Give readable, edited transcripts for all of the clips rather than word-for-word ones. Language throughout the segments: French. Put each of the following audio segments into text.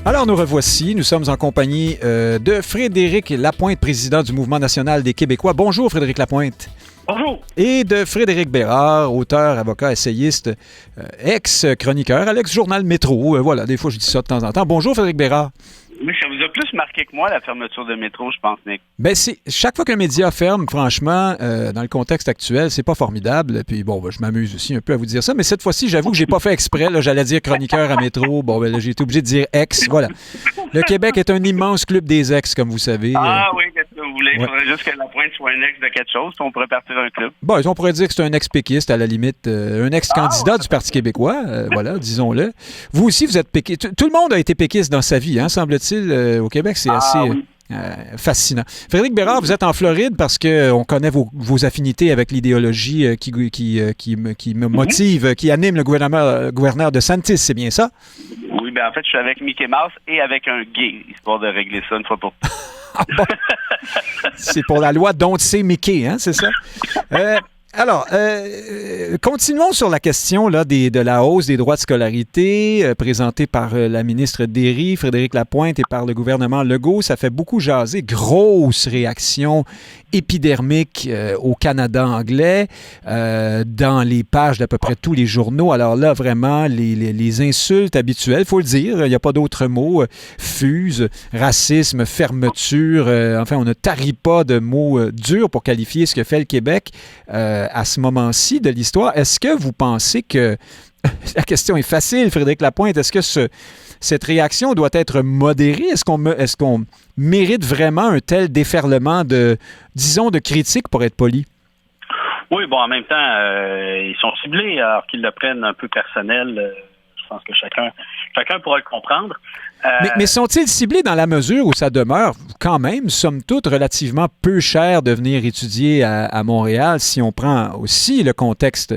Alors, nous revoici. Nous sommes en compagnie de Frédéric Lapointe, président du Mouvement national des Québécois. Bonjour, Frédéric Lapointe. Bonjour. Et de Frédéric Bérard, auteur, avocat, essayiste, ex-chroniqueur, ex-journal Métro. Voilà, des fois, je dis ça de temps en temps. Bonjour, Frédéric Bérard. Oui, ça vous a plus marqué que moi, la fermeture de métro, je pense, Nick. Ben, chaque fois qu'un média ferme, franchement, dans le contexte actuel, c'est pas formidable. Puis bon, je m'amuse aussi un peu à vous dire ça, mais cette fois-ci, j'avoue que j'ai pas fait exprès. Là, j'allais dire chroniqueur à Métro. Bon, ben là, j'ai été obligé de dire ex. Voilà. Le Québec est un immense club des ex, comme vous savez. Ah oui, qu'est-ce que vous voulez? Il Ouais. faudrait juste que Lapointe soit un ex de quelque chose, puis on pourrait partir un club. Bon, on pourrait dire que c'est un ex-péquiste, à la limite, un ex-candidat du Parti québécois, voilà, disons-le. Vous aussi, vous êtes péquiste. Tout le monde a été péquiste dans sa vie, hein, semble-t-il, au Québec. C'est assez oui. fascinant. Frédéric Bérard, vous êtes en Floride parce qu'on connaît vos affinités avec l'idéologie qui me motive, qui anime le gouverneur de DeSantis, c'est bien ça? Oui, ben en fait, je suis avec Mickey Mouse et avec un gay, histoire de régler ça une fois pour toutes. Ah bon? C'est pour la loi Don't Say Mickey, hein, c'est ça? Alors, continuons sur la question là, de la hausse des droits de scolarité présentée par la ministre Derry, Frédéric Lapointe, et par le gouvernement Legault. Ça fait beaucoup jaser. Grosse réaction épidermique au Canada anglais, dans les pages d'à peu près tous les journaux. Alors là, vraiment, les insultes habituelles, il faut le dire, il n'y a pas d'autres mots, fusent, racisme, fermeture, enfin, on ne tarit pas de mots durs pour qualifier ce que fait le Québec à ce moment-ci de l'histoire. Est-ce que vous pensez que... La question est facile, Frédéric Lapointe. Est-ce que cette réaction doit être modérée? Est-ce qu'on mérite vraiment un tel déferlement de critiques, pour être poli? Oui, bon, en même temps, ils sont ciblés, alors qu'ils le prennent un peu personnel. Je pense que chacun pourra le comprendre. Mais sont-ils ciblés dans la mesure où ça demeure quand même, somme toute, relativement peu cher de venir étudier à Montréal si on prend aussi le contexte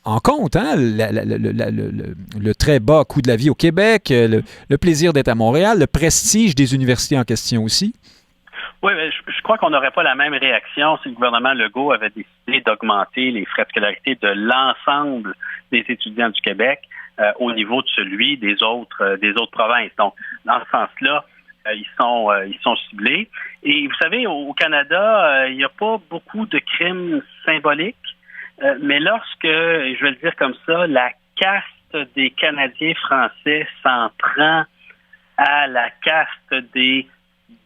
en compte, hein? Le très bas coût de la vie au Québec, le plaisir d'être à Montréal, le prestige des universités en question aussi? Oui, mais je crois qu'on n'aurait pas la même réaction si le gouvernement Legault avait décidé d'augmenter les frais de scolarité de l'ensemble des étudiants du Québec au niveau de celui des autres provinces. Donc, dans ce sens-là, ils sont ciblés. Et vous savez, au Canada, il n'y a pas beaucoup de crimes symboliques, mais lorsque, je vais le dire comme ça, la caste des Canadiens français s'en prend à la caste des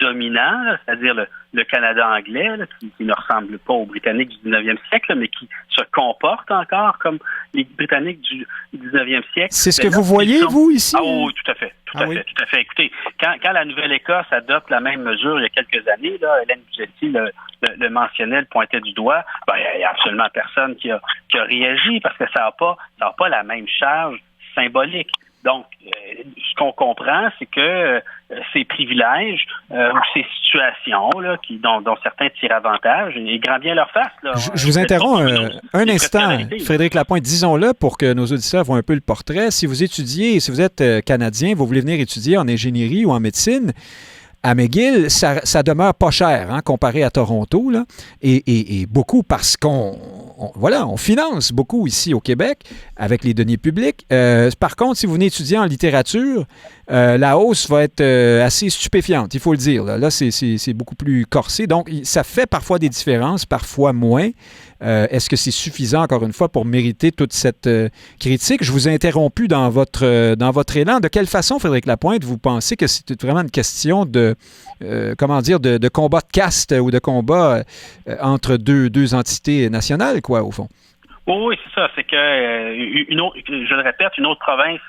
dominants, là, c'est-à-dire le Canada anglais, là, qui ne ressemble pas aux Britanniques du 19e siècle, là, mais qui se comporte encore comme les Britanniques du 19e siècle. C'est ce que vous voyez, vous, ici? Ah oui, tout à fait. Tout à fait. Écoutez, quand la Nouvelle-Écosse adopte la même mesure il y a quelques années, là, Hélène Buzzetti le mentionnait, le pointait du doigt, ben, il n'y a absolument personne qui a réagi parce que ça n'a pas la même charge symbolique. Donc, ce qu'on comprend, c'est que ces privilèges ou ces situations là, dont certains tirent avantage, et grand bien leur face. Là, je vous interromps un instant, Frédéric Lapointe. Disons-le pour que nos auditeurs voient un peu le portrait. Si vous êtes Canadien, vous voulez venir étudier en ingénierie ou en médecine, à McGill, ça demeure pas cher, hein, comparé à Toronto, là, et beaucoup parce qu'on finance beaucoup ici au Québec avec les deniers publics. Par contre, si vous venez étudier en littérature, la hausse va être assez stupéfiante, il faut le dire. Là, c'est beaucoup plus corsé. Donc, ça fait parfois des différences, parfois moins. Est-ce que c'est suffisant, encore une fois, pour mériter toute cette critique? Je vous ai interrompu dans votre élan. De quelle façon, Frédéric Lapointe, vous pensez que c'est vraiment une question de combat de caste ou de combat entre deux entités nationales, quoi, au fond? Oui, c'est ça. C'est que, je le répète, une autre province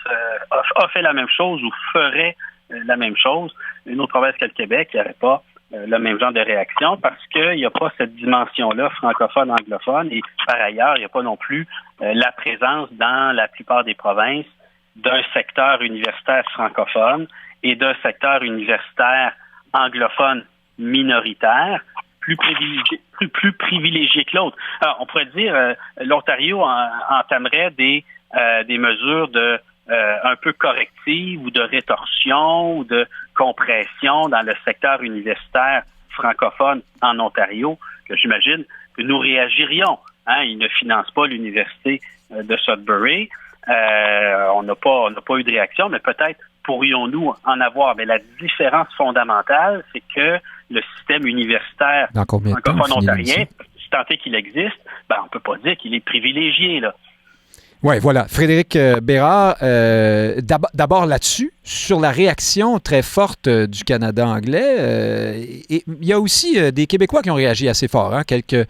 a fait la même chose ou ferait la même chose. Une autre province que le Québec, il n'y aurait pas le même genre de réaction parce qu'il n'y a pas cette dimension-là francophone-anglophone et par ailleurs, il n'y a pas non plus la présence dans la plupart des provinces d'un secteur universitaire francophone et d'un secteur universitaire anglophone minoritaire plus privilégié que l'autre. Alors, on pourrait dire l'Ontario entamerait des mesures de un peu correctives ou de rétorsion ou de compression dans le secteur universitaire francophone en Ontario, que j'imagine que nous réagirions. Hein, ils ne financent pas l'université de Sudbury. On n'a pas eu de réaction, mais peut-être pourrions-nous en avoir. Mais la différence fondamentale, c'est que le système universitaire francophone ontarien, si tant est qu'il existe, on ne peut pas dire qu'il est privilégié, là. Oui, voilà. Frédéric Bérard, d'abord là-dessus, sur la réaction très forte du Canada anglais, et il y a aussi des Québécois qui ont réagi assez fort, hein, quelques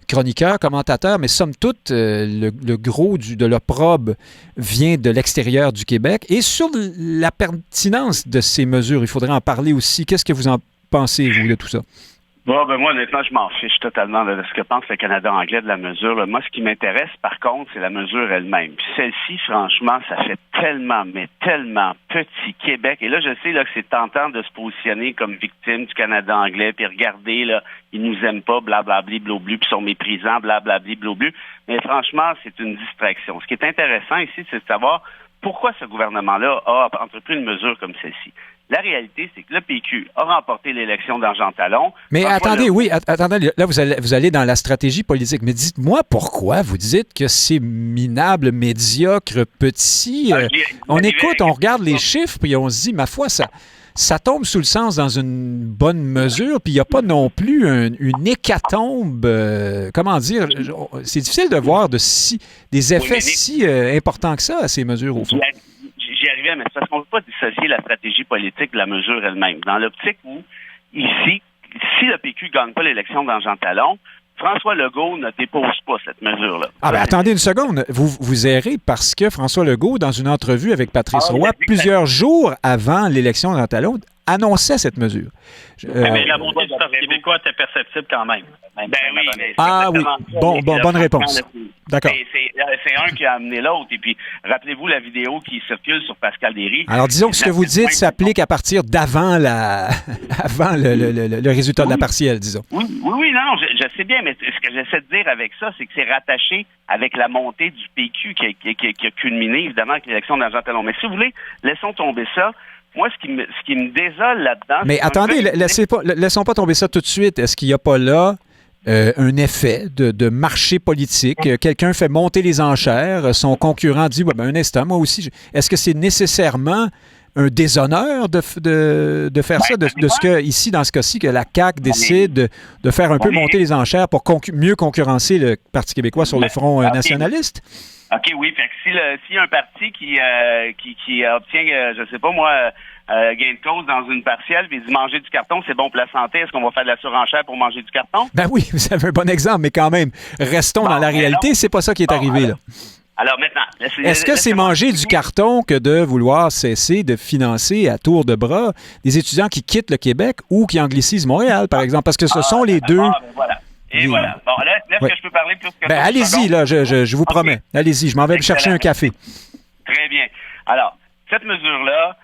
chroniqueurs, commentateurs, mais somme toute, le gros de l'opprobre vient de l'extérieur du Québec. Et sur la pertinence de ces mesures, il faudrait en parler aussi. Qu'est-ce que vous en pensez, vous, de tout ça? Bon, moi, honnêtement, je m'en fiche totalement de ce que pense le Canada anglais de la mesure. Là. Moi, ce qui m'intéresse, par contre, c'est la mesure elle-même. Puis celle-ci, franchement, ça fait tellement petit Québec. Et là, je sais là que c'est tentant de se positionner comme victime du Canada anglais, puis regardez, là, ils nous aiment pas, blablabli, blablu, puis sont méprisants, blablabli, blablu. Mais franchement, c'est une distraction. Ce qui est intéressant ici, c'est de savoir pourquoi ce gouvernement-là a entrepris une mesure comme celle-ci. La réalité, c'est que le PQ a remporté l'élection dans Jean Talon. Mais attendez, là, vous allez dans la stratégie politique. Mais dites-moi pourquoi vous dites que c'est minable, médiocre, petit. On regarde les chiffres, puis on se dit, ma foi, ça tombe sous le sens dans une bonne mesure, puis il n'y a pas non plus une hécatombe. Comment dire? C'est difficile de voir des effets si importants que ça à ces mesures, au fond. J'y arrivais, mais c'est parce qu'on ne peut pas dissocier la stratégie politique de la mesure elle-même. Dans l'optique où, ici, si le PQ ne gagne pas l'élection dans Jean Talon, François Legault ne dépose pas cette mesure-là. Attendez une seconde. Vous errez parce que François Legault, dans une entrevue avec Patrice Roy, plusieurs jours avant l'élection dans Talon, annonçait cette mesure. Mais la montée du Parti québécois était perceptible quand même. Bonne réponse. D'accord. C'est un qui a amené l'autre. Et puis, rappelez-vous la vidéo qui circule sur Pascal Derry. Alors, disons que ce que vous dites s'applique à partir d'avant avant le résultat de la partielle, disons. Oui, non, je sais bien, mais ce que j'essaie de dire avec ça, c'est que c'est rattaché avec la montée du PQ qui a culminé, évidemment, avec l'élection de Jean Talon. Mais si vous voulez, laissons tomber ça. Moi, ce qui me désole là-dedans... Mais attendez, laissons pas tomber ça tout de suite. Est-ce qu'il n'y a pas là un effet de marché politique? Quelqu'un fait monter les enchères, son concurrent dit, un instant, moi aussi... Est-ce que c'est nécessairement un déshonneur de faire ça, de ce que, ici, dans ce cas-ci, que la CAQ décide de faire un peu monter les enchères pour mieux concurrencer le Parti québécois sur le front nationaliste? OK, oui. Fait que s'il y a un parti qui obtient, je sais pas moi, gain de cause dans une partielle, puis dit manger du carton, c'est bon pour la santé, est-ce qu'on va faire de la surenchère pour manger du carton? Ben oui, vous avez un bon exemple, mais quand même, restons dans la réalité, c'est pas ça qui est arrivé, là. Alors maintenant... Est-ce que c'est manger du carton que de vouloir cesser de financer à tour de bras des étudiants qui quittent le Québec ou qui anglicisent Montréal, par exemple? Parce que ce sont les deux... Voilà. Et voilà. Bon, là, est-ce que je peux parler plus que... allez-y, là, je vous promets. Allez-y, je m'en vais chercher un café. Très bien. Alors, cette mesure-là,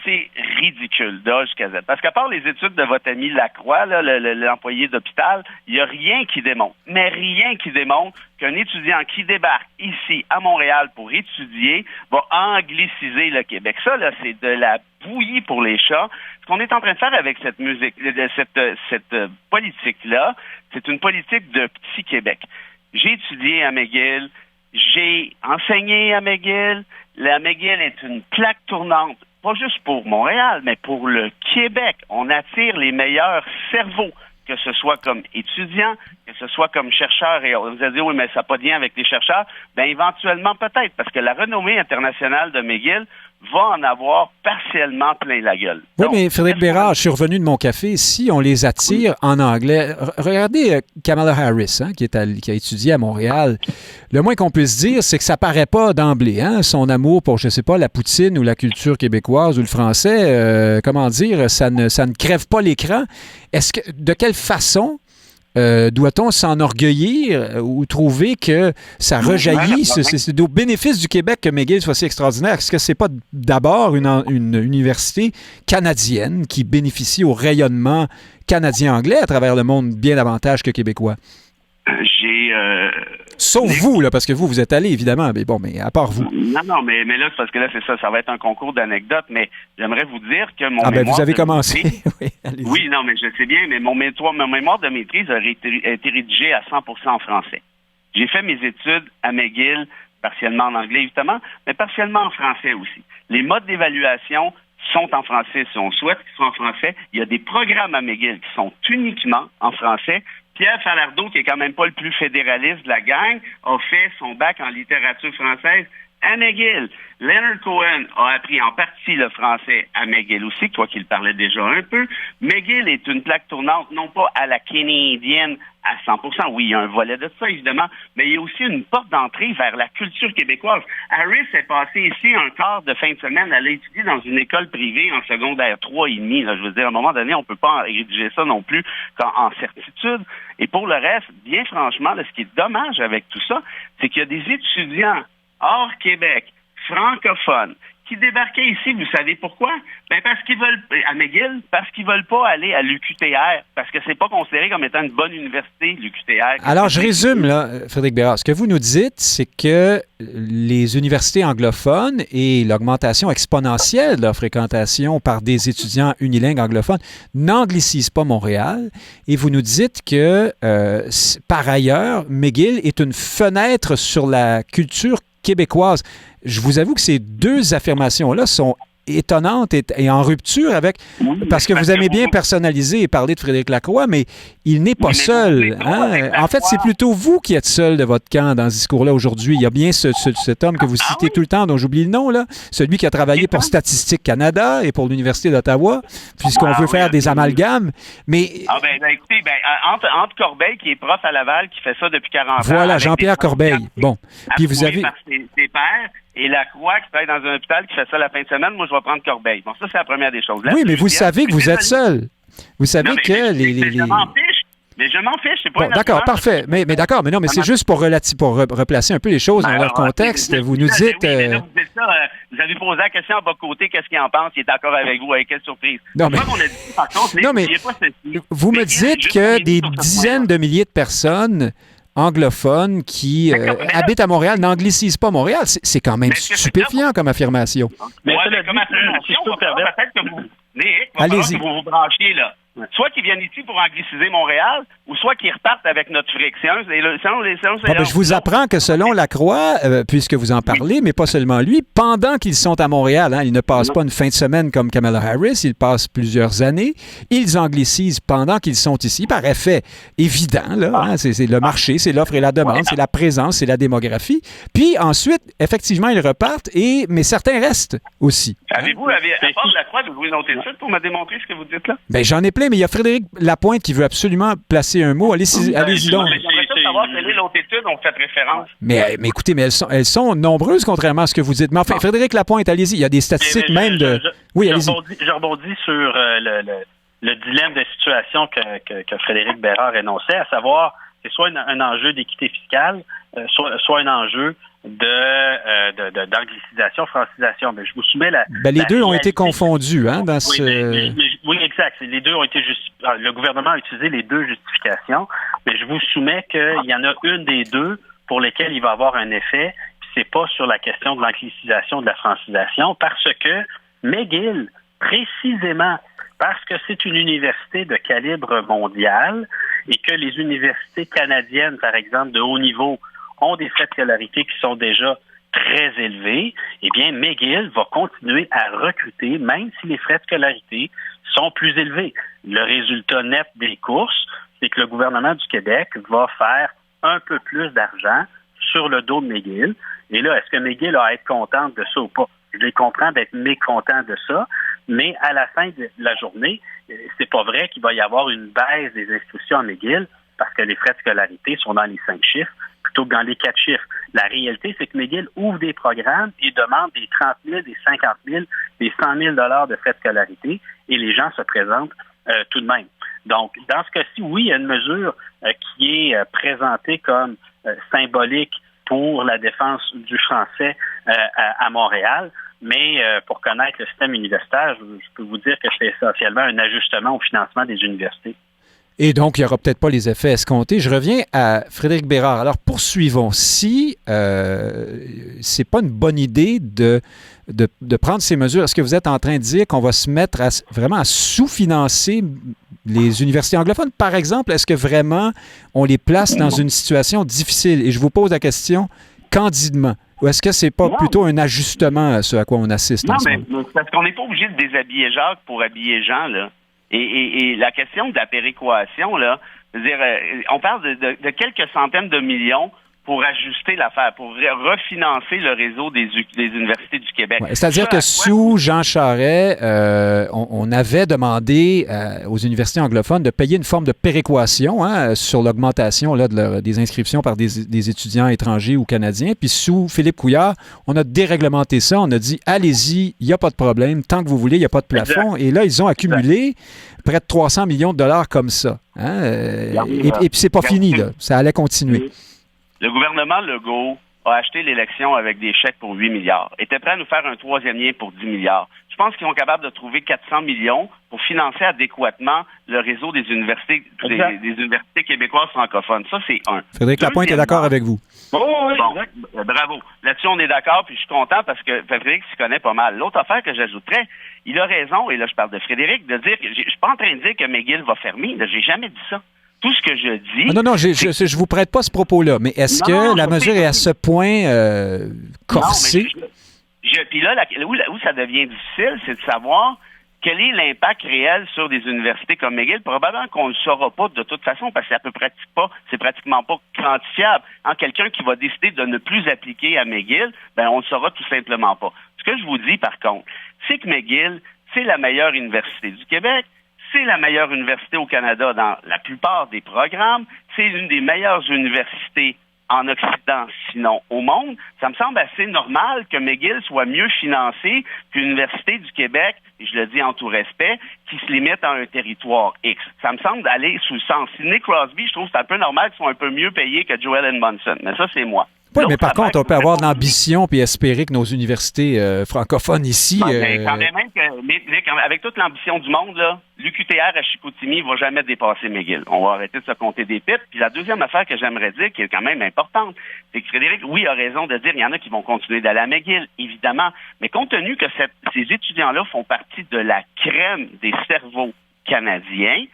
c'est ridicule d'A jusqu'à Z. Parce qu'à part les études de votre ami Lacroix, là, l'employé d'hôpital, il n'y a rien qui démontre, qu'un étudiant qui débarque ici, à Montréal, pour étudier, va angliciser le Québec. Ça, là, c'est de la bouillie pour les chats. Ce qu'on est en train de faire avec cette musique, cette politique-là, c'est une politique de petit Québec. J'ai étudié à McGill, j'ai enseigné à McGill. La McGill est une plaque tournante, pas juste pour Montréal, mais pour le Québec. On attire les meilleurs cerveaux, que ce soit comme étudiants, que ce soit comme chercheurs. Et on vous a dit, oui, mais ça n'a pas de lien avec les chercheurs. Bien, éventuellement, peut-être, parce que la renommée internationale de McGill va en avoir partiellement plein la gueule. Oui, donc, mais Frédéric Bérard, je suis revenu de mon café. Si on les attire en anglais, regardez Kamala Harris, qui a étudié à Montréal. Le moins qu'on puisse dire, c'est que ça paraît pas d'emblée, son amour pour, je sais pas, la poutine ou la culture québécoise ou le français, ça ne crève pas l'écran. De quelle façon doit-on s'enorgueillir ou trouver que ça rejaillit? C'est au bénéfice du Québec que McGill soit si extraordinaire. Est-ce que c'est pas d'abord une université canadienne qui bénéficie au rayonnement canadien-anglais à travers le monde bien davantage que québécois? Sauf vous, là, parce que vous êtes allé, évidemment. Mais à part vous. Non, mais là, c'est parce que là, c'est ça. Ça va être un concours d'anecdotes, mais j'aimerais vous dire que mon mémoire... vous avez commencé. Oui, non, mais je sais bien, mais mon mémoire de maîtrise a été rédigé à 100% en français. J'ai fait mes études à McGill partiellement en anglais évidemment, mais partiellement en français aussi. Les modes d'évaluation sont en français si on souhaite qu'ils soient en français. Il y a des programmes à McGill qui sont uniquement en français. Pierre Falardeau, qui est quand même pas le plus fédéraliste de la gang, a fait son bac en littérature française à McGill. Leonard Cohen a appris en partie le français à McGill aussi, toi qui le parlais déjà un peu. McGill est une plaque tournante, non pas à la canadienne à 100%. Oui, il y a un volet de ça, évidemment, mais il y a aussi une porte d'entrée vers la culture québécoise. Harris est passé ici un quart de fin de semaine. Elle a étudié dans une école privée en secondaire 3,5. Là, je veux dire, à un moment donné, on peut pas rédiger ça non plus en certitude. Et pour le reste, bien franchement, là, ce qui est dommage avec tout ça, c'est qu'il y a des étudiants hors Québec, francophones, qui débarquaient ici, vous savez pourquoi? Ben parce qu'ils veulent, à McGill, parce qu'ils veulent pas aller à l'UQTR, parce que c'est pas considéré comme étant une bonne université, l'UQTR. Alors, je résume, là, Frédéric Bérard. Ce que vous nous dites, c'est que les universités anglophones et l'augmentation exponentielle de leur fréquentation par des étudiants unilingues anglophones n'anglicisent pas Montréal. Et vous nous dites que, par ailleurs, McGill est une fenêtre sur la culture québécoise. Je vous avoue que ces deux affirmations-là sont étonnantes et en rupture avec... Parce que vous aimez bien personnaliser et parler de Frédéric Lacroix, mais il n'est pas seul. Hein? En fait, c'est plutôt vous qui êtes seul de votre camp dans ce discours-là aujourd'hui. Il y a bien cet homme que vous citez tout le temps, dont j'oublie le nom, là, celui qui a travaillé pour Statistique Canada et pour l'Université d'Ottawa, puisqu'on veut faire des amalgames. Mais... écoutez, entre Corbeil, qui est prof à Laval, qui fait ça depuis 40 ans... Voilà, Jean-Pierre Corbeil. Bon. Puis vous avez... par ses pairs, et Lacroix, qui travaille dans un hôpital, qui fait ça la fin de semaine, moi, je vais prendre Corbeil. Bon, ça, c'est la première des choses. Là, oui, mais vous savez que vous êtes seul. Vous savez que Je m'en fiche. Mais je m'en fiche, c'est pas bon, d'accord, parfait. Mais d'accord, mais non, mais c'est juste pour replacer un peu les choses dans leur contexte. Vous nous dites... Oui, là, vous dites ça, vous avez posé la question à votre côté, qu'est-ce qu'il en pense, il est d'accord avec vous, quelle surprise. Non, mais, vous me dites que des dizaines de milliers de personnes anglophones qui habitent à Montréal n'anglicisent pas Montréal. C'est quand même stupéfiant comme affirmation. Mais comme affirmation, peut-être que vous... Allez-y. Que vous vous branchiez là. Soit qu'ils viennent ici pour angliciser Montréal, ou soit qu'ils repartent avec notre friction. Je vous apprends que selon Lacroix, puisque vous en parlez, mais pas seulement lui, pendant qu'ils sont à Montréal, ils ne passent pas une fin de semaine comme Kamala Harris, ils passent plusieurs années, ils anglicisent pendant qu'ils sont ici, par effet évident, là, c'est le marché, c'est l'offre et la demande, c'est la présence, c'est la démographie. Puis ensuite, effectivement, ils repartent, mais certains restent aussi. Avez-vous, à part de Lacroix, vous voulez noter ça pour me démontrer ce que vous dites là? Bien, j'en ai plein, mais il y a Frédéric Lapointe qui veut absolument placer un mot. Allez-y donc. J'aimerais savoir quelle est l'autre étude dont vous faites référence. Mais écoutez, mais elles sont nombreuses, contrairement à ce que vous dites. Mais enfin, Frédéric Lapointe, allez-y. Il y a des statistiques même de... Oui, allez-y. Je rebondis sur le dilemme de situation que Frédéric Bérard énonçait, à savoir, c'est soit un enjeu d'équité fiscale, soit un enjeu d'anglicisation, francisation. Mais je vous soumets les deux ont été confondus, dans ce... Oui, exact. Les deux ont été le gouvernement a utilisé les deux justifications, mais je vous soumets qu'il y en a une des deux pour lesquelles il va avoir un effet, puis c'est pas sur la question de l'anglicisation, de la francisation, parce que McGill, précisément parce que c'est une université de calibre mondial et que les universités canadiennes, par exemple, de haut niveau, ont des frais de scolarité qui sont déjà très élevés, eh bien, McGill va continuer à recruter, même si les frais de scolarité sont plus élevés. Le résultat net des courses, c'est que le gouvernement du Québec va faire un peu plus d'argent sur le dos de McGill. Et là, est-ce que McGill a à être contente de ça ou pas? Je les comprends d'être mécontent de ça, mais à la fin de la journée, c'est pas vrai qu'il va y avoir une baisse des inscriptions à McGill parce que les frais de scolarité sont dans les 5 chiffres plutôt que dans les 4 chiffres. La réalité, c'est que McGill ouvre des programmes et demande des 30 000, des 50 000, des 100 000 $ de frais de scolarité et les gens se présentent tout de même. Donc, dans ce cas-ci, oui, il y a une mesure qui est présentée comme symbolique pour la défense du français à Montréal, mais pour connaître le système universitaire, je peux vous dire que c'est essentiellement un ajustement au financement des universités. Et donc, il n'y aura peut-être pas les effets escomptés. Je reviens à Frédéric Bérard. Alors, poursuivons. Si c'est pas une bonne idée de prendre ces mesures, est-ce que vous êtes en train de dire qu'on va se mettre vraiment à sous-financer les universités anglophones? Par exemple, est-ce que vraiment on les place dans une situation difficile? Et je vous pose la question candidement. Ou est-ce que c'est pas plutôt un ajustement à ce à quoi on assiste en ce moment? Non, mais parce qu'on n'est pas obligé de déshabiller Jacques pour habiller Jean, là. Et la question de la péréquation, là, c'est-à-dire, on parle de quelques centaines de millions pour ajuster l'affaire, pour refinancer le réseau des universités du Québec. Ouais, c'est-à-dire que sous Jean Charest, on avait demandé aux universités anglophones de payer une forme de péréquation sur l'augmentation là, des inscriptions par des étudiants étrangers ou canadiens. Puis sous Philippe Couillard, on a déréglementé ça. On a dit, allez-y, il n'y a pas de problème. Tant que vous voulez, il n'y a pas de plafond. Exact. Et là, ils ont accumulé près de 300 millions de dollars comme ça. Et puis, c'est pas fini, là. Ça allait continuer. Le gouvernement Legault a acheté l'élection avec des chèques pour 8 milliards. Était prêt à nous faire un troisième lien pour 10 milliards. Je pense qu'ils sont capables de trouver 400 millions pour financer adéquatement le réseau des universités québécoises francophones. Ça, c'est un. Frédéric Lapointe est d'accord avec vous. Oh, oui, bon, bravo. Là-dessus, on est d'accord, puis je suis content parce que Frédéric s'y connaît pas mal. L'autre affaire que j'ajouterais, il a raison, et là, je parle de Frédéric, de dire que je suis pas en train de dire que McGill va fermer. Là, j'ai jamais dit ça. Tout ce que je dis... Non, je vous prête pas ce propos-là, mais est-ce que la mesure est à ce point corsée? Puis là, où ça devient difficile, c'est de savoir quel est l'impact réel sur des universités comme McGill. Probablement qu'on ne le saura pas de toute façon, parce que c'est pratiquement pas quantifiable. Quelqu'un qui va décider de ne plus appliquer à McGill, on ne le saura tout simplement pas. Ce que je vous dis, par contre, c'est que McGill, c'est la meilleure université du Québec. C'est la meilleure université au Canada dans la plupart des programmes. C'est une des meilleures universités en Occident, sinon au monde. Ça me semble assez normal que McGill soit mieux financée qu'une université du Québec, et je le dis en tout respect, qui se limite à un territoire X. Ça me semble aller sous le sens. Sidney Crosby, je trouve que c'est un peu normal qu'ils soient un peu mieux payés que Joel Edmondson. Mais ça, c'est moi. Oui, mais par contre, on peut avoir de l'ambition puis espérer que nos universités francophones ici... avec toute l'ambition du monde, là, l'UQTR à Chicoutimi ne va jamais dépasser McGill. On va arrêter de se compter des pipes. Puis la deuxième affaire que j'aimerais dire, qui est quand même importante, c'est que Frédéric, oui, a raison de dire qu'il y en a qui vont continuer d'aller à McGill, évidemment. Mais compte tenu que ces étudiants-là font partie de la crème des cerveaux canadiens,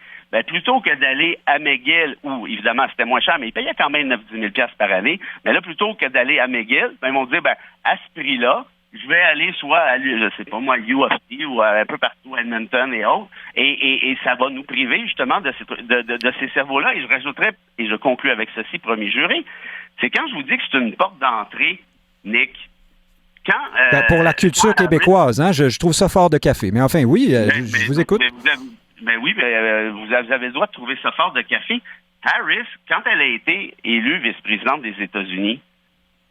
plutôt que d'aller à McGill, où, évidemment, c'était moins cher, mais ils payaient quand même 9-10 000 $ par année, mais là, plutôt que d'aller à McGill, ils vont dire, à ce prix-là, je vais aller soit à, je sais pas moi, U of T ou un peu partout, Edmonton et autres, et ça va nous priver, justement, de ces cerveaux-là. Et je rajouterais, et je conclue avec ceci, premier jury, c'est quand je vous dis que c'est une porte d'entrée, Nick, pour la culture québécoise, je trouve ça fort de café. Mais enfin, oui, je vous écoute. Vous avez le droit de trouver ça fort de café. Harris, quand elle a été élue vice-présidente des États-Unis,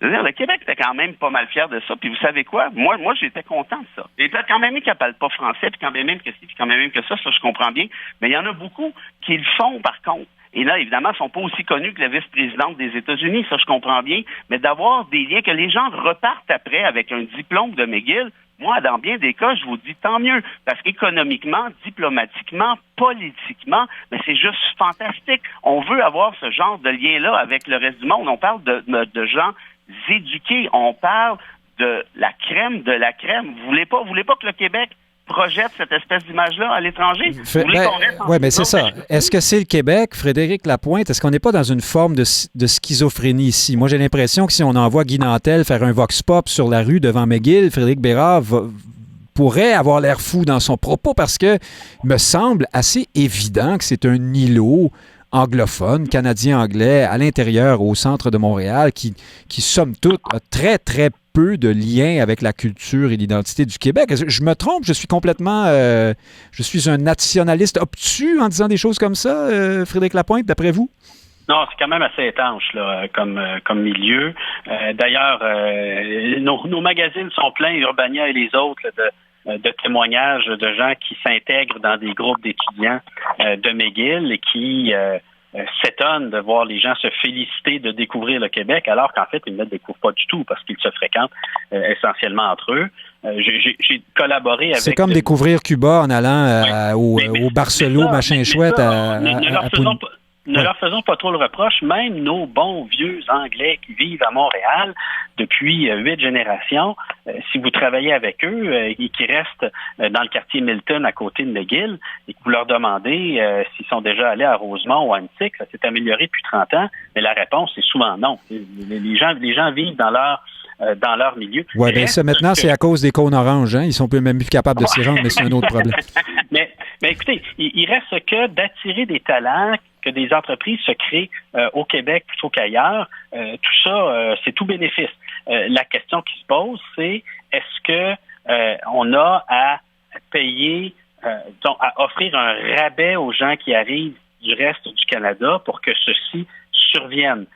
le Québec était quand même pas mal fier de ça. Puis vous savez quoi? Moi j'étais content de ça. Et quand même qu'elle parle pas français, puis quand même que ci, puis quand même que ça je comprends bien. Mais il y en a beaucoup qui le font, par contre. Et là, évidemment, ils ne sont pas aussi connus que la vice-présidente des États-Unis, ça je comprends bien. Mais d'avoir des liens, que les gens repartent après avec un diplôme de McGill, moi, dans bien des cas, je vous dis tant mieux. Parce qu'économiquement, diplomatiquement, politiquement, c'est juste fantastique. On veut avoir ce genre de lien-là avec le reste du monde. On parle de gens éduqués. On parle de la crème de la crème. Vous voulez pas que le Québec projette cette espèce d'image-là à l'étranger? Oui, mais c'est ça. Est-ce que c'est le Québec, Frédéric Lapointe? Est-ce qu'on n'est pas dans une forme de schizophrénie ici? Moi, j'ai l'impression que si on envoie Guy Nantel faire un vox pop sur la rue devant McGill, Frédéric Bérard pourrait avoir l'air fou dans son propos parce que il me semble assez évident que c'est un îlot anglophone, canadien-anglais, à l'intérieur, au centre de Montréal, qui somme toute, a très, très peu de liens avec la culture et l'identité du Québec. Je me trompe? Je suis complètement... je suis un nationaliste obtus en disant des choses comme ça, Frédéric Lapointe, d'après vous? Non, c'est quand même assez étanche là, comme milieu. D'ailleurs, nos magazines sont pleins, Urbania et les autres, de témoignages de gens qui s'intègrent dans des groupes d'étudiants de McGill et qui s'étonnent de voir les gens se féliciter de découvrir le Québec, alors qu'en fait, ils ne le découvrent pas du tout parce qu'ils se fréquentent essentiellement entre eux. J'ai collaboré avec... C'est comme découvrir Cuba en allant au Barcelo, machin chouette. Ne leur faisons pas trop le reproche. Même nos bons vieux Anglais qui vivent à Montréal depuis 8 générations, si vous travaillez avec eux et qui restent dans le quartier Milton à côté de McGill et que vous leur demandez s'ils sont déjà allés à Rosemont ou à Antique, ça s'est amélioré depuis 30 ans, mais la réponse est souvent non. Les gens vivent dans leur dans leur milieu. Oui, bien ça, maintenant, c'est à cause des cônes oranges. Hein? Ils sont même plus capables de s'y rendre, mais c'est un autre problème. mais écoutez, il reste que d'attirer des talents, que des entreprises se créent au Québec plutôt qu'ailleurs. Tout ça, c'est tout bénéfice. La question qui se pose, c'est est-ce que on a à payer, à offrir un rabais aux gens qui arrivent du reste du Canada pour que ceux-ci surviennent?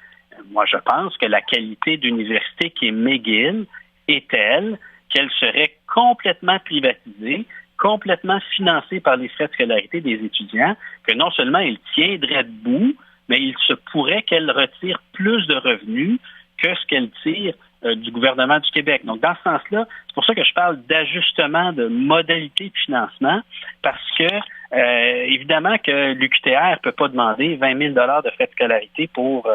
Moi, je pense que la qualité d'université qui est McGill est telle qu'elle serait complètement privatisée, complètement financée par les frais de scolarité des étudiants, que non seulement il tiendrait debout, mais il se pourrait qu'elle retire plus de revenus que ce qu'elle tire du gouvernement du Québec. Donc, dans ce sens-là, c'est pour ça que je parle d'ajustement de modalités de financement, parce que, évidemment, que l'UQTR ne peut pas demander 20 000 $ de frais de scolarité pour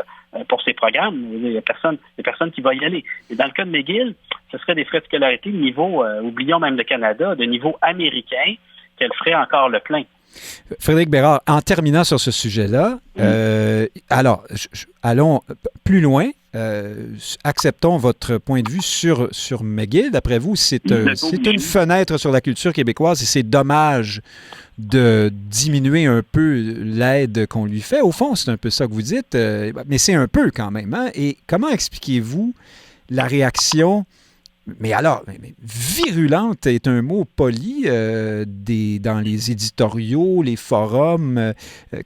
ces programmes. Il y a personne qui va y aller. Et dans le cas de McGill, ce serait des frais de scolarité de niveau, oublions même le Canada, de niveau américain, qu'elle ferait encore le plein. Frédéric Bérard, en terminant sur ce sujet-là, alors, allons plus loin. Acceptons votre point de vue sur McGill. D'après vous, c'est une fenêtre sur la culture québécoise et c'est dommage de diminuer un peu l'aide qu'on lui fait. Au fond, c'est un peu ça que vous dites, mais c'est un peu quand même. Hein? Et comment expliquez-vous la réaction, mais alors, virulente est un mot poli, dans les éditoriaux, les forums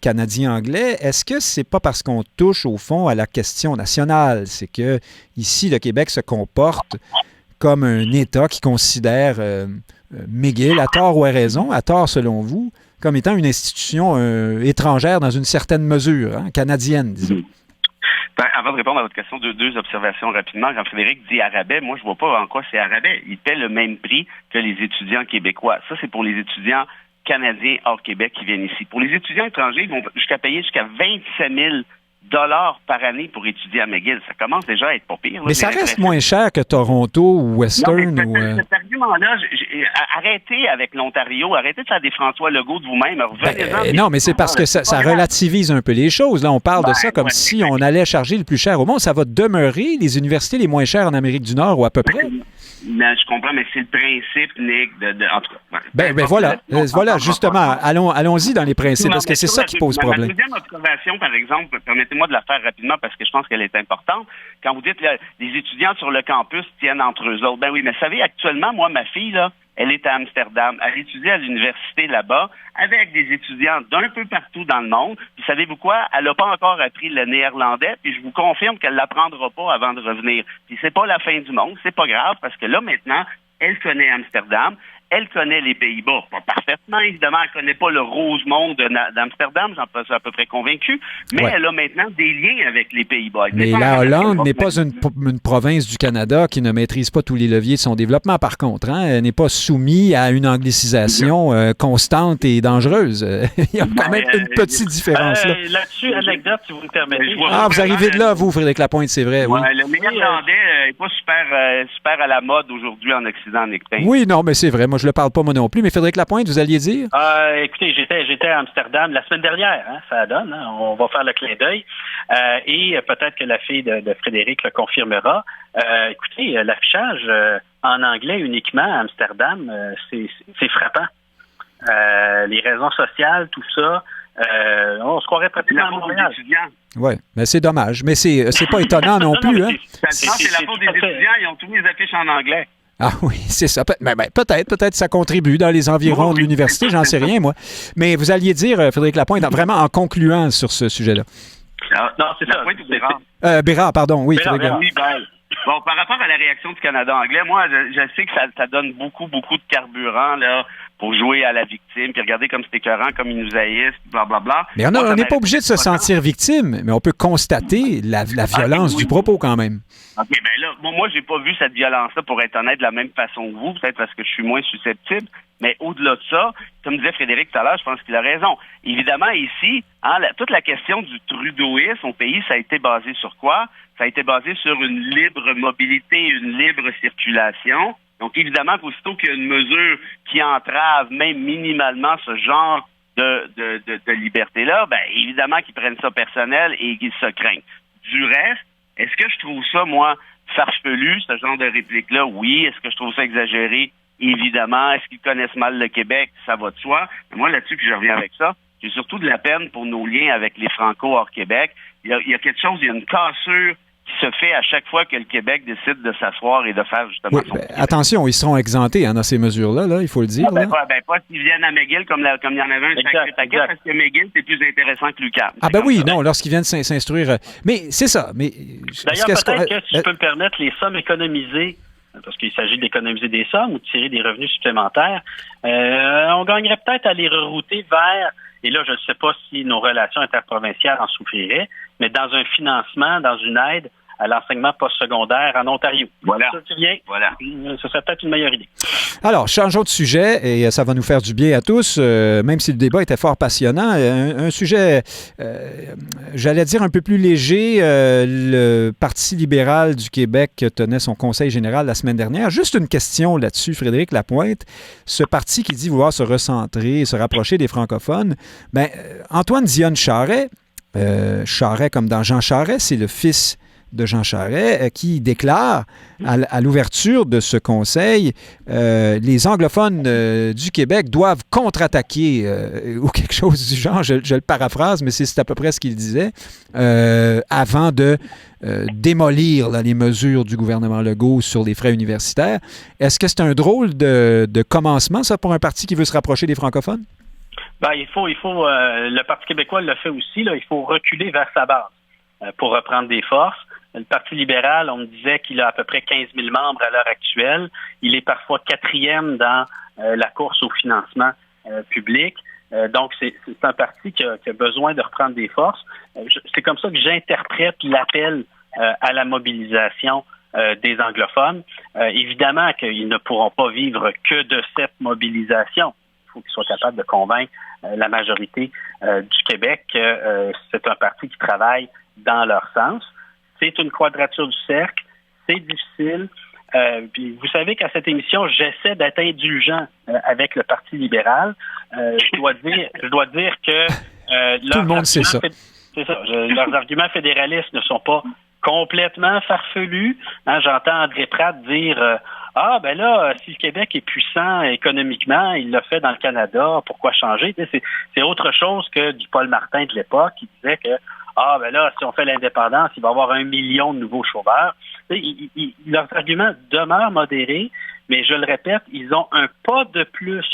canadiens-anglais? Est-ce que c'est pas parce qu'on touche au fond à la question nationale? C'est que ici, le Québec se comporte comme un État qui considère McGill, à tort ou à raison, à tort selon vous, comme étant une institution étrangère dans une certaine mesure, hein, canadienne, disons. Avant de répondre à votre question, deux observations rapidement. Quand Frédéric dit rabais, moi, je vois pas en quoi c'est rabais. Il paie le même prix que les étudiants québécois. Ça, c'est pour les étudiants canadiens hors Québec qui viennent ici. Pour les étudiants étrangers, ils vont payer jusqu'à 27 000 $ par année pour étudier à McGill. Ça commence déjà à être pas pire. Mais ça reste moins cher que Toronto ou Western. Non, mais cet argument-là, arrêtez avec l'Ontario, arrêtez de faire des François Legault de vous-même. Non, mais c'est parce que ça relativise un peu les choses. Là, on parle de ça comme si on allait charger le plus cher au monde. Ça va demeurer les universités les moins chères en Amérique du Nord ou à peu près. Non, je comprends, mais c'est le principe, Nick, en tout cas. Voilà, justement, allons-y dans les principes, parce que c'est ça qui pose problème. Ma deuxième observation, par exemple, permettez-moi de la faire rapidement parce que je pense qu'elle est importante. Quand vous dites là, les étudiants sur le campus tiennent entre eux autres, ben oui, mais vous savez, actuellement, moi, ma fille, là, elle est à Amsterdam. Elle étudie à l'université là-bas avec des étudiants d'un peu partout dans le monde. Puis savez-vous quoi? Elle n'a pas encore appris le néerlandais, puis je vous confirme qu'elle ne l'apprendra pas avant de revenir. Puis c'est pas la fin du monde, c'est pas grave, parce que là, maintenant, elle connaît Amsterdam. Elle connaît les Pays-Bas. Pas parfaitement, évidemment, elle ne connaît pas le Rosemont d'Amsterdam, j'en suis à peu près convaincu, mais elle a maintenant des liens avec les Pays-Bas. Mais la Hollande n'est pas une province du Canada qui ne maîtrise pas tous les leviers de son développement, par contre. Hein? Elle n'est pas soumise à une anglicisation constante et dangereuse. Il y a quand même une petite différence là. Là-dessus, anecdote, si vous me permettez. Vous arrivez de là, vous, Frédéric Lapointe, c'est vrai. Oui. Le néerlandais n'est pas super à la mode aujourd'hui en Occident, Nick. Oui, non, mais c'est vrai. Moi, je ne le parle pas moi non plus, mais Frédéric Lapointe, vous alliez dire? Écoutez, j'étais à Amsterdam la semaine dernière, hein, ça donne, hein, on va faire le clin d'œil, et peut-être que la fille de Frédéric le confirmera. Écoutez, l'affichage en anglais uniquement à Amsterdam, c'est frappant. Les raisons sociales, tout ça, on se croirait pratiquement à Montréal. Oui, mais c'est dommage. Mais c'est pas étonnant non plus. Hein? C'est la faute des étudiants, ils ont tous les affiches en anglais. Ah oui, c'est ça. Peut-être ça contribue dans les environs de l'université, j'en sais rien, moi. Mais vous alliez dire, Frédéric Lapointe, vraiment en concluant sur ce sujet-là. Non, c'est ça. Bérard. Bérard, pardon. Oui, Frédéric Bérard. Oui, bon, par rapport à la réaction du Canada anglais, moi, je sais que ça donne beaucoup de carburant là pour jouer à la victime, puis regardez comme c'est écœurant, comme ils nous haïssent, blablabla. Mais on n'est pas obligé de se sentir victime, mais on peut constater la violence du propos quand même. OK, ben là, moi, j'ai pas vu cette violence-là, pour être honnête, de la même façon que vous, peut-être parce que je suis moins susceptible, mais au-delà de ça, comme disait Frédéric tout à l'heure, je pense qu'il a raison. Évidemment, ici, toute la question du trudeauisme au pays, ça a été basé sur quoi? Ça a été basé sur une libre mobilité, une libre circulation. Donc, évidemment, qu'aussitôt qu'il y a une mesure qui entrave, même minimalement, ce genre de liberté-là, ben évidemment qu'ils prennent ça personnel et qu'ils se craignent. Du reste, est-ce que je trouve ça, moi, farfelu, ce genre de réplique-là, oui. Est-ce que je trouve ça exagéré? Évidemment. Est-ce qu'ils connaissent mal le Québec? Ça va de soi. Mais moi, là-dessus, puis je reviens avec ça, j'ai surtout de la peine pour nos liens avec les Franco hors Québec. Il y a quelque chose, il y a une cassure qui se fait à chaque fois que le Québec décide de s'asseoir et de faire justement son attention, ils seront exemptés dans ces mesures-là, là, il faut le dire. Pas s'ils viennent à McGill comme il y en avait un sacré paquet, parce que McGill, c'est plus intéressant que l'UQAM. Non, lorsqu'ils viennent s'instruire. Mais c'est ça. Mais d'ailleurs, peut-être que, si je peux me permettre, les sommes économisées, parce qu'il s'agit d'économiser des sommes ou de tirer des revenus supplémentaires, on gagnerait peut-être à les rerouter vers, et là, je ne sais pas si nos relations interprovinciales en souffriraient, mais dans un financement, dans une aide à l'enseignement postsecondaire en Ontario. Voilà. Ce serait peut-être une meilleure idée. Alors, changeons de sujet, et ça va nous faire du bien à tous, même si le débat était fort passionnant. Un sujet, j'allais dire, un peu plus léger. Le Parti libéral du Québec tenait son conseil général la semaine dernière. Juste une question là-dessus, Frédéric Lapointe. Ce parti qui dit vouloir se recentrer, se rapprocher des francophones, Antoine Dionne Charest, Charest comme dans Jean Charest, c'est le fils de Jean Charest, qui déclare à l'ouverture de ce conseil les anglophones du Québec doivent contre-attaquer ou quelque chose du genre, je le paraphrase, mais c'est à peu près ce qu'il disait, avant de démolir les mesures du gouvernement Legault sur les frais universitaires. Est-ce que c'est un drôle de commencement, ça, pour un parti qui veut se rapprocher des francophones? Il faut le Parti québécois le fait aussi, là, il faut reculer vers sa base pour reprendre des forces. Le Parti libéral, on me disait qu'il a à peu près 15 000 membres à l'heure actuelle. Il est parfois 4e dans la course au financement public. Donc, c'est un parti qui a besoin de reprendre des forces. C'est comme ça que j'interprète l'appel à la mobilisation des anglophones. Évidemment qu'ils ne pourront pas vivre que de cette mobilisation. Il faut qu'ils soient capables de convaincre la majorité du Québec que c'est un parti qui travaille dans leur sens. C'est une quadrature du cercle, c'est difficile. Puis vous savez qu'à cette émission, j'essaie d'être indulgent avec le Parti libéral. Je dois dire que tout le monde sait ça. C'est ça. Leurs arguments fédéralistes ne sont pas complètement farfelus. J'entends André Pratt dire si le Québec est puissant économiquement, il l'a fait dans le Canada, pourquoi changer? C'est autre chose que du Paul Martin de l'époque qui disait que si on fait l'indépendance, il va y avoir 1 million de nouveaux chômeurs. Leurs arguments demeurent modérés, mais je le répète, ils ont un pas de plus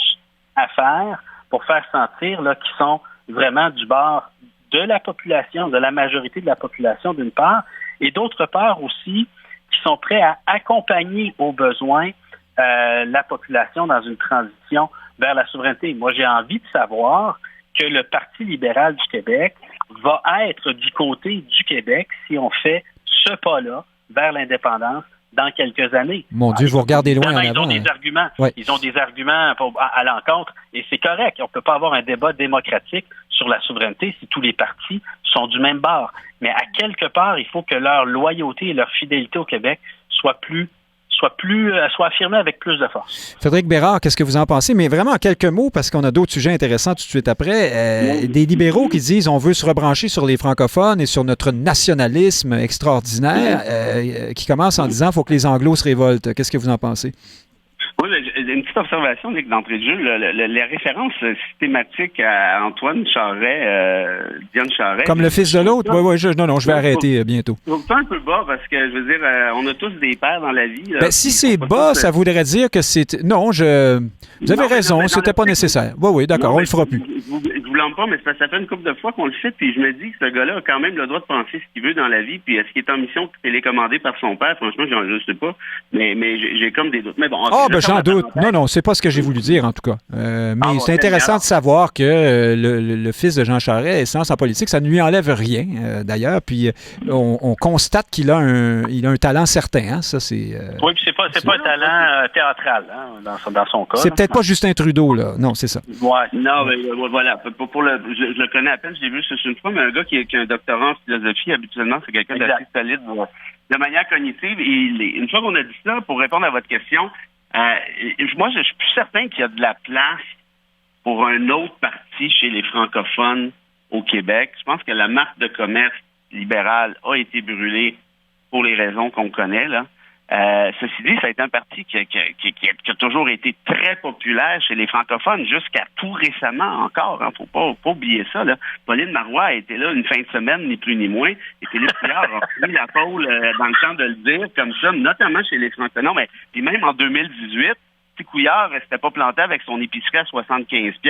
à faire pour faire sentir qu'ils sont vraiment du bord de la population, de la majorité de la population d'une part, et d'autre part aussi, qui sont prêts à accompagner aux besoins la population dans une transition vers la souveraineté. Moi, j'ai envie de savoir que le Parti libéral du Québec va être du côté du Québec si on fait ce pas-là vers l'indépendance dans quelques années. Mon Dieu, vous regardez loin en avant. Ils ont des arguments. Ouais. Ils ont des arguments à l'encontre et c'est correct. On ne peut pas avoir un débat démocratique sur la souveraineté si tous les partis sont du même bord. Mais à quelque part, il faut que leur loyauté et leur fidélité au Québec soit affirmée avec plus de force. Frédéric Bérard, qu'est-ce que vous en pensez? Mais vraiment en quelques mots, parce qu'on a d'autres sujets intéressants tout de suite après. Des libéraux qui disent on veut se rebrancher sur les francophones et sur notre nationalisme extraordinaire, qui commence en disant il faut que les Anglos se révoltent. Qu'est-ce que vous en pensez? Oui, une petite observation, Nick, d'entrée de jeu. Les références systématiques à Antoine Charest, Dionne Charest. Comme le fils de l'autre? Oui, je vais arrêter bientôt. C'est un peu bas parce que, je veux dire, on a tous des pères dans la vie. Si c'est bas, ça voudrait dire que c'est... Non, vous avez raison, c'était pas nécessaire. Oui, d'accord, on le fera plus. Je vous l'en pas, mais ça fait une couple de fois qu'on le fait, puis je me dis que ce gars-là a quand même le droit de penser ce qu'il veut dans la vie, puis est-ce qu'il est en mission télécommandée par son père? Franchement, je ne sais pas, mais j'ai comme des doutes. Mais bon, j'en doute. Non, c'est pas ce que j'ai voulu dire, en tout cas. Mais c'est intéressant de savoir que le fils de Jean Charest est sens en politique. Ça ne lui enlève rien, d'ailleurs. Puis on constate qu'il a un talent certain. Hein? Ça, c'est, oui, puis c'est pas un talent théâtral dans son cas. C'est peut-être pas Justin Trudeau, là. Non, c'est ça. Ouais, non, mais voilà. Je le connais à peine, je l'ai vu une fois, mais un gars qui a un doctorat en philosophie, habituellement, c'est quelqu'un d'assez solide de manière cognitive. Et une fois qu'on a dit ça, pour répondre à votre question, moi, je suis plus certain qu'il y a de la place pour un autre parti chez les francophones au Québec. Je pense que la marque de commerce libérale a été brûlée pour les raisons qu'on connaît, là. Ceci dit, ça a été un parti qui a toujours été très populaire chez les francophones jusqu'à tout récemment encore. Hein. Faut pas oublier ça. Là. Pauline Marois a été là une fin de semaine, ni plus ni moins. Et Philippe Couillard a pris la pôle dans le temps de le dire comme ça, notamment chez les francophones. Non, mais puis même en 2018, Couillard ne restait pas planté avec son épicerie à 75$,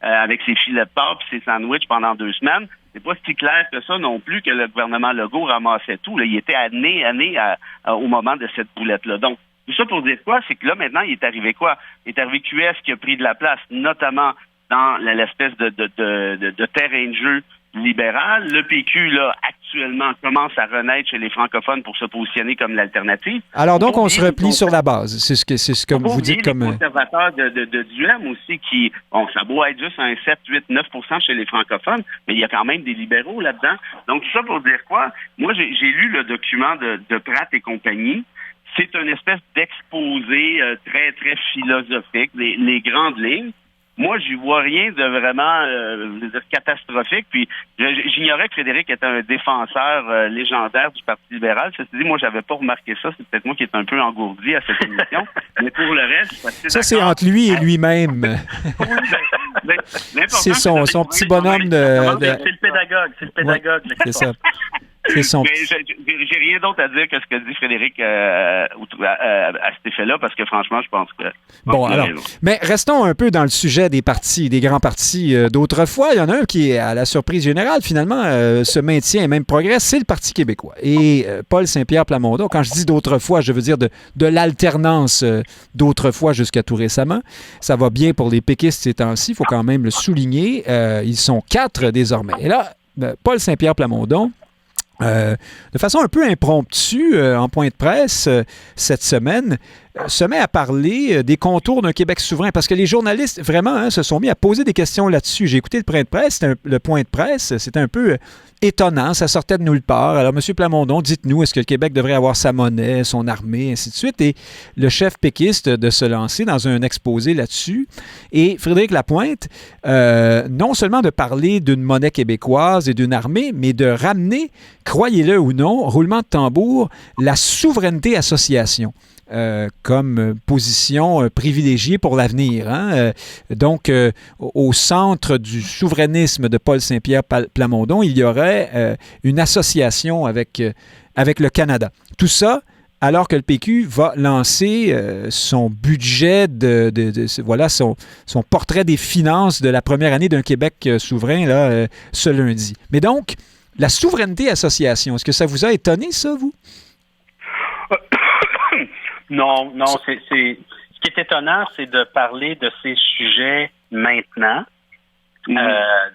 avec ses filets de porc et ses sandwichs pendant 2 semaines. C'est pas si clair que ça non plus que le gouvernement Legault ramassait tout. Là, il était année au moment de cette boulette-là. Donc, tout ça pour dire quoi? C'est que là, maintenant, il est arrivé quoi? Il est arrivé QS qui a pris de la place, notamment dans l'espèce de terrain de jeu libéral. Le PQ, là, actuellement, commence à renaître chez les francophones pour se positionner comme l'alternative. Alors donc, on se replie sur la base. C'est ce que vous dites comme... Les conservateurs de Duhem aussi qui... Bon, ça doit être juste un 7, 8, 9% chez les francophones, mais il y a quand même des libéraux là-dedans. Donc, tout ça pour dire quoi? Moi, j'ai lu le document de Pratt et compagnie. C'est une espèce d'exposé très, très philosophique, les grandes lignes. Moi, j'y vois rien de vraiment catastrophique. Puis, j'ignorais que Frédéric était un défenseur légendaire du Parti libéral. Ceci dit, moi, j'avais pas remarqué ça. C'est peut-être moi qui est un peu engourdi à cette émission. Mais pour le reste, ça, c'est entre lui et lui-même. C'est son petit bonhomme de... C'est le pédagogue. C'est le pédagogue. Ouais, c'est ça. C'est son... J'ai rien d'autre à dire que ce que dit Frédéric à cet effet-là, parce que franchement, je pense que... Bon, alors, mais restons un peu dans le sujet des partis, des grands partis d'autrefois. Il y en a un qui, à la surprise générale, finalement, se maintient et même progresse, c'est le Parti québécois. Et Paul Saint-Pierre Plamondon, quand je dis d'autrefois, je veux dire de l'alternance d'autrefois jusqu'à tout récemment. Ça va bien pour les péquistes ces temps-ci, il faut quand même le souligner. Ils sont 4 désormais. Et là, Paul Saint-Pierre Plamondon, de façon un peu impromptue, en point de presse cette semaine, se met à parler des contours d'un Québec souverain, parce que les journalistes, vraiment, se sont mis à poser des questions là-dessus. J'ai écouté le point de presse, c'était un peu étonnant, ça sortait de nulle part. Alors, M. Plamondon, dites-nous, est-ce que le Québec devrait avoir sa monnaie, son armée, ainsi de suite, et le chef péquiste de se lancer dans un exposé là-dessus. Et Frédéric Lapointe, non seulement de parler d'une monnaie québécoise et d'une armée, mais de ramener, croyez-le ou non, roulement de tambour, la souveraineté association. Comme position privilégiée pour l'avenir. Hein? Donc, au centre du souverainisme de Paul Saint-Pierre Plamondon, il y aurait une association avec le Canada. Tout ça, alors que le PQ va lancer son budget, voilà, son portrait des finances de la première année d'un Québec souverain là, ce lundi. Mais donc, la souveraineté association, est-ce que ça vous a étonné, ça, vous? Non, ce qui est étonnant, c'est de parler de ces sujets maintenant.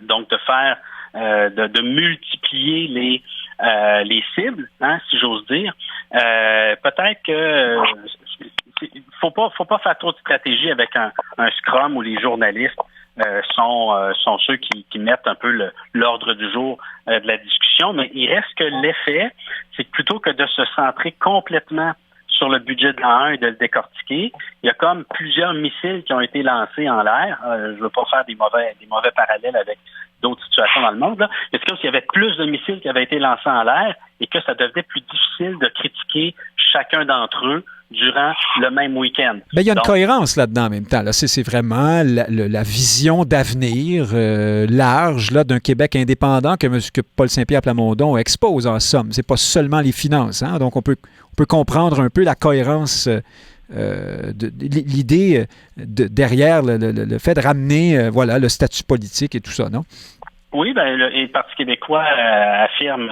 Donc de faire de multiplier les cibles, hein, si j'ose dire. Peut-être que faut pas faire trop de stratégie avec un scrum où les journalistes sont ceux qui mettent un peu l'ordre du jour de la discussion, mais il reste que l'effet, c'est que plutôt que de se centrer complètement sur le budget de l'an 1 et de le décortiquer, il y a comme plusieurs missiles qui ont été lancés en l'air. Je ne veux pas faire des mauvais parallèles avec d'autres situations dans le monde. Là. C'est comme s'il y avait plus de missiles qui avaient été lancés en l'air et que ça devenait plus difficile de critiquer chacun d'entre eux durant le même week-end. Mais il y a une cohérence là-dedans en même temps. Là. C'est vraiment la vision d'avenir large là, d'un Québec indépendant que Paul Saint-Pierre Plamondon expose en somme. C'est pas seulement les finances. Hein? Donc on peut comprendre un peu la cohérence l'idée derrière le fait de ramener le statut politique et tout ça, non? Oui, le Parti québécois affirme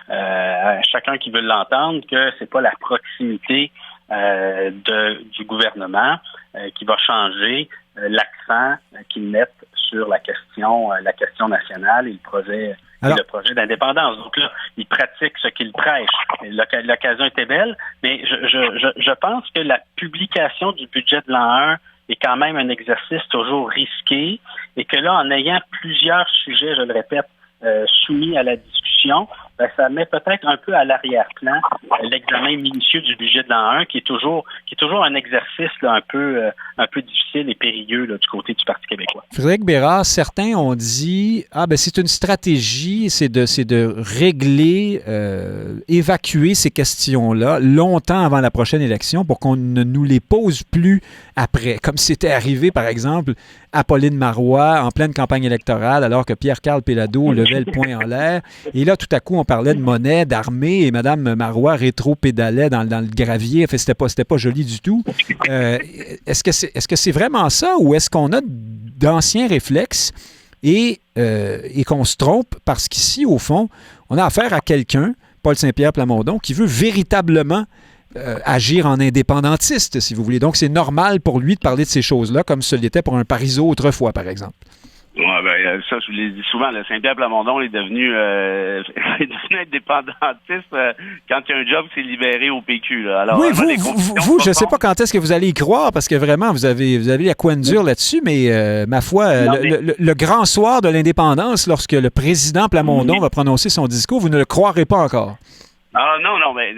à chacun qui veut l'entendre que c'est pas la proximité du gouvernement qui va changer l'accent qu'ils mettent sur la question nationale et le projet d'indépendance. Donc là, ils pratiquent ce qu'ils prêchent. L'occasion était belle, mais je pense que la publication du budget de l'an 1 est quand même un exercice toujours risqué et que là, en ayant plusieurs sujets, je le répète, soumis à la discussion, ça met peut-être un peu à l'arrière-plan l'examen minutieux du budget de l'an 1, qui est toujours un exercice là, un peu difficile et périlleux là, du côté du Parti québécois. Frédéric Bérard, certains ont dit c'est une stratégie, c'est de régler, évacuer ces questions-là longtemps avant la prochaine élection pour qu'on ne nous les pose plus après, comme c'était arrivé par exemple à Pauline Marois en pleine campagne électorale alors que Pierre-Carl Péladeau levait le poing en l'air. Et là, tout à coup, on parlait de monnaie, d'armée, et Mme Marois rétro-pédalait dans le gravier. Enfin, c'était pas joli du tout. Est-ce que c'est vraiment ça ou est-ce qu'on a d'anciens réflexes et qu'on se trompe parce qu'ici, au fond, on a affaire à quelqu'un, Paul Saint-Pierre Plamondon, qui veut véritablement agir en indépendantiste, si vous voulez. Donc, c'est normal pour lui de parler de ces choses-là comme ce l'était pour un Parizeau autrefois, par exemple. Ouais, ça, je vous l'ai dit souvent, le Saint-Pierre Plamondon est devenu indépendantiste quand il y a un job qui s'est libéré au PQ. Là. Alors, oui, vous je ne sais pas quand est-ce que vous allez y croire, parce que vraiment, vous avez la couenne dure là-dessus, mais ma foi, le grand soir de l'indépendance, lorsque le président Plamondon va prononcer son discours, vous ne le croirez pas encore. Ah non, mais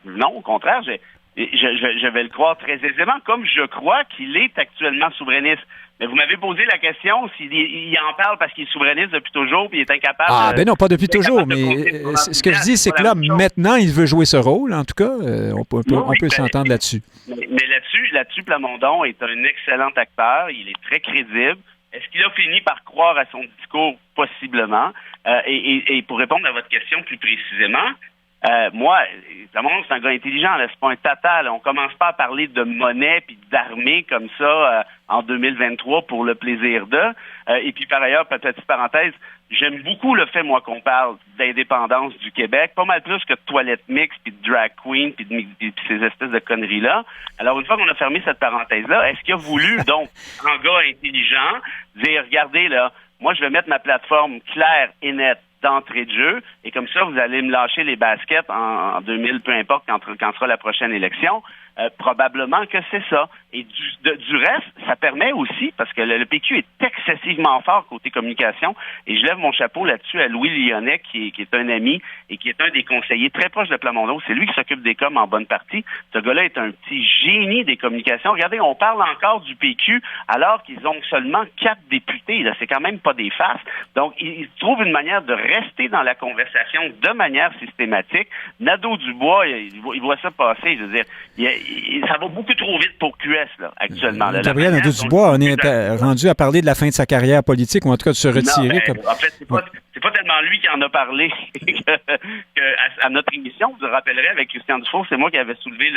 non, au contraire, je vais le croire très aisément, comme je crois qu'il est actuellement souverainiste. Mais vous m'avez posé la question s'il en parle parce qu'il est souverainiste depuis toujours puis il est incapable ben non, pas depuis toujours, mais ce que je dis, c'est que là, maintenant, il veut jouer ce rôle, en tout cas. On peut s'entendre là-dessus. Mais là-dessus, Plamondon est un excellent acteur, il est très crédible. Est-ce qu'il a fini par croire à son discours? Possiblement. Et pour répondre à votre question plus précisément, moi, Plamondon, c'est un gars intelligent, là, c'est pas un tata. Là. On commence pas à parler de monnaie puis d'armée comme ça en 2023 pour le plaisir de. Et puis par ailleurs, petite parenthèse, j'aime beaucoup le fait, moi, qu'on parle d'indépendance du Québec, pas mal plus que de toilettes mixtes puis de drag queen puis ces espèces de conneries-là. Alors, une fois qu'on a fermé cette parenthèse-là, est-ce qu'il a voulu, donc, un gars intelligent, dire, regardez, là, moi, je vais mettre ma plateforme claire et nette d'entrée de jeu, et comme ça, vous allez me lâcher les baskets en 2000, peu importe quand sera la prochaine élection. Probablement que c'est ça. Et du reste, ça permet aussi, parce que le PQ est excessivement fort côté communication, et je lève mon chapeau là-dessus à Louis Lyonnais, qui est un ami et qui est un des conseillers très proches de Plamondon. C'est lui qui s'occupe des coms en bonne partie. Ce gars-là est un petit génie des communications. Regardez, on parle encore du PQ alors qu'ils ont seulement 4 députés. Là, c'est quand même pas des farces. Donc, ils trouvent une manière de rester dans la conversation de manière systématique. Nadeau-Dubois, il voit ça passer. Je veux dire, ça va beaucoup trop vite pour QS, là, actuellement. Gabriel Nadeau-Dubois, on est rendu à parler de la fin de sa carrière politique, ou en tout cas de se retirer. En fait, c'est pas tellement lui qui en a parlé à notre émission. Vous vous rappellerez, avec Christian Dufault, c'est moi qui avais soulevé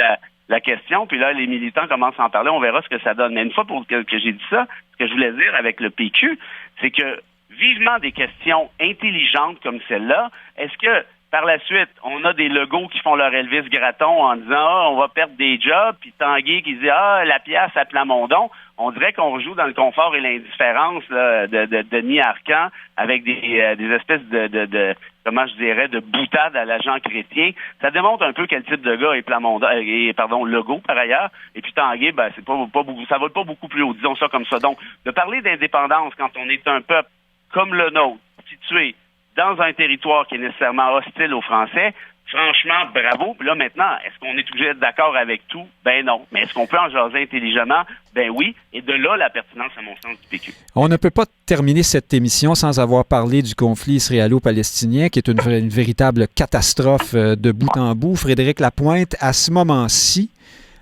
la question, puis là, les militants commencent à en parler, on verra ce que ça donne. Mais une fois que j'ai dit ça, ce que je voulais dire avec le PQ, c'est que vivement des questions intelligentes comme celle-là, est-ce que par la suite, on a des Legault qui font leur Elvis Gratton en disant on va perdre des jobs, puis Tanguay qui dit la pièce à Plamondon. On dirait qu'on rejoue dans le confort et l'indifférence là, de Denis Arcand avec des espèces de comment je dirais, de boutade à l'agent Chrétien. Ça démontre un peu quel type de gars est Legault par ailleurs. Et puis Tanguay, c'est pas beaucoup, ça vole pas beaucoup plus haut, disons ça comme ça. Donc, de parler d'indépendance quand on est un peuple comme le nôtre, situé dans un territoire qui est nécessairement hostile aux Français, franchement, bravo. Puis là, maintenant, est-ce qu'on est obligé d'être d'accord avec tout? Ben non. Mais est-ce qu'on peut en jaser intelligemment? Ben oui. Et de là, la pertinence, à mon sens, du PQ. On ne peut pas terminer cette émission sans avoir parlé du conflit israélo-palestinien, qui est une véritable catastrophe de bout en bout. Frédéric Lapointe, à ce moment-ci,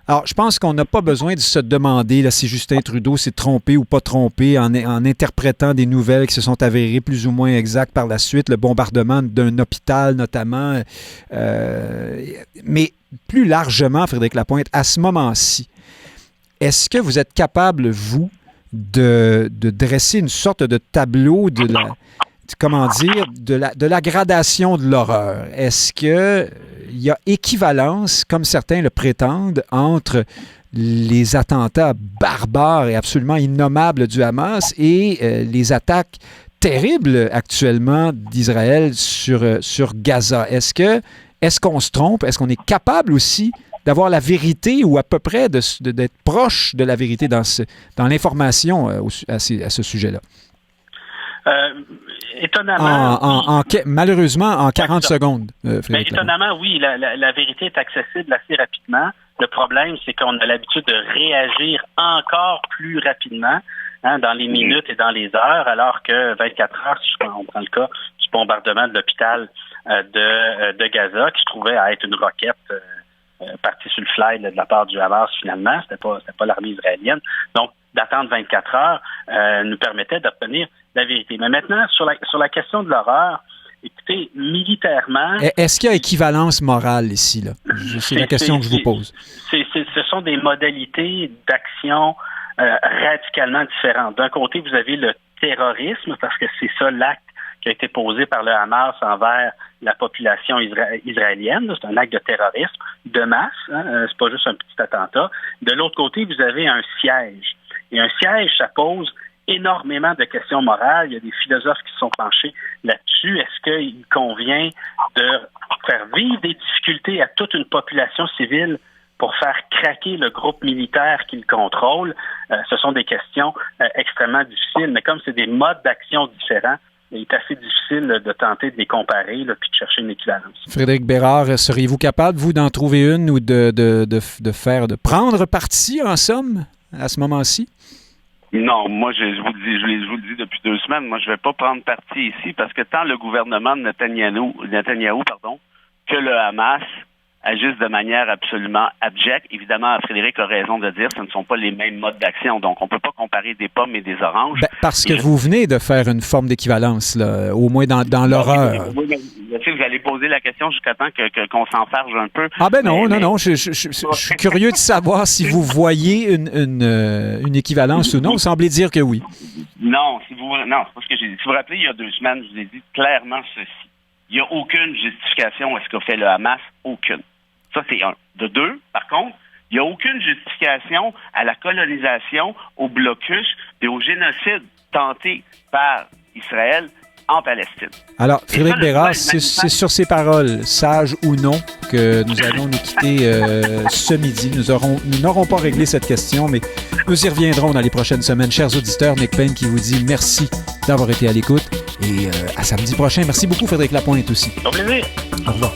alors, je pense qu'on n'a pas besoin de se demander là, si Justin Trudeau s'est trompé ou pas trompé en interprétant des nouvelles qui se sont avérées plus ou moins exactes par la suite, le bombardement d'un hôpital notamment. Mais plus largement, Frédéric Lapointe, à ce moment-ci, est-ce que vous êtes capable, vous, de dresser une sorte de tableau de la gradation de l'horreur? Est-ce que il y a équivalence, comme certains le prétendent, entre les attentats barbares et absolument innommables du Hamas et les attaques terribles actuellement d'Israël sur Gaza? Est-ce qu'on se trompe? Est-ce qu'on est capable aussi d'avoir la vérité ou à peu près d'être proche de la vérité dans l'information à ce sujet-là? Étonnamment... malheureusement, en 40 secondes, Frédéric Lapointe. Étonnamment, oui, la vérité est accessible assez rapidement. Le problème, c'est qu'on a l'habitude de réagir encore plus rapidement dans les minutes et dans les heures, alors que 24 heures, si on prend le cas du bombardement de l'hôpital de Gaza, qui se trouvait à être une roquette partie sur le fly de la part du Hamas, finalement, c'était pas l'armée israélienne. Donc, d'attendre 24 heures nous permettait d'obtenir la vérité. Mais maintenant, sur la question de l'horreur, écoutez, militairement... Est-ce qu'il y a équivalence morale ici, là? C'est la question que je vous pose. Ce sont des modalités d'action radicalement différentes. D'un côté, vous avez le terrorisme, parce que c'est ça l'acte qui a été posé par le Hamas envers la population israélienne. C'est un acte de terrorisme de masse. C'est pas juste un petit attentat. De l'autre côté, vous avez un siège. Et un siège, ça pose énormément de questions morales. Il y a des philosophes qui se sont penchés là-dessus. Est-ce qu'il convient de faire vivre des difficultés à toute une population civile pour faire craquer le groupe militaire qui le contrôle? Ce sont des questions extrêmement difficiles. Mais comme c'est des modes d'action différents, il est assez difficile de tenter de les comparer puis de chercher une équivalence. Frédéric Bérard, seriez-vous capable, vous, d'en trouver une ou de prendre parti, en somme, à ce moment-ci? Non, moi, je vous le dis depuis 2 semaines, moi, je ne vais pas prendre parti ici parce que tant le gouvernement de Netanyahou, que le Hamas agissent de manière absolument abjecte. Évidemment, Frédéric a raison de dire que ce ne sont pas les mêmes modes d'action. Donc, on ne peut pas comparer des pommes et des oranges. Parce que vous venez de faire une forme d'équivalence, là, au moins dans l'horreur. Oui, vous allez poser la question jusqu'à temps qu'on s'enfarge un peu. Ah ben non, non. Je suis curieux de savoir si vous voyez une équivalence ou non. Vous semblez dire que oui. Non, c'est pas ce que j'ai dit. Si vous vous rappelez, il y a 2 semaines, je vous ai dit clairement ceci. Il n'y a aucune justification à ce qu'a fait le Hamas. Aucune. Ça, c'est un. De 2, par contre, il n'y a aucune justification à la colonisation, au blocus et au génocide tenté par Israël en Palestine. Alors, Frédéric Bérard, c'est sur ces paroles, sages ou non, que nous allons nous quitter ce midi. Nous n'aurons pas réglé cette question, mais nous y reviendrons dans les prochaines semaines. Chers auditeurs, Nick Payne qui vous dit merci d'avoir été à l'écoute et à samedi prochain. Merci beaucoup, Frédéric Lapointe aussi. Au plaisir. Au revoir.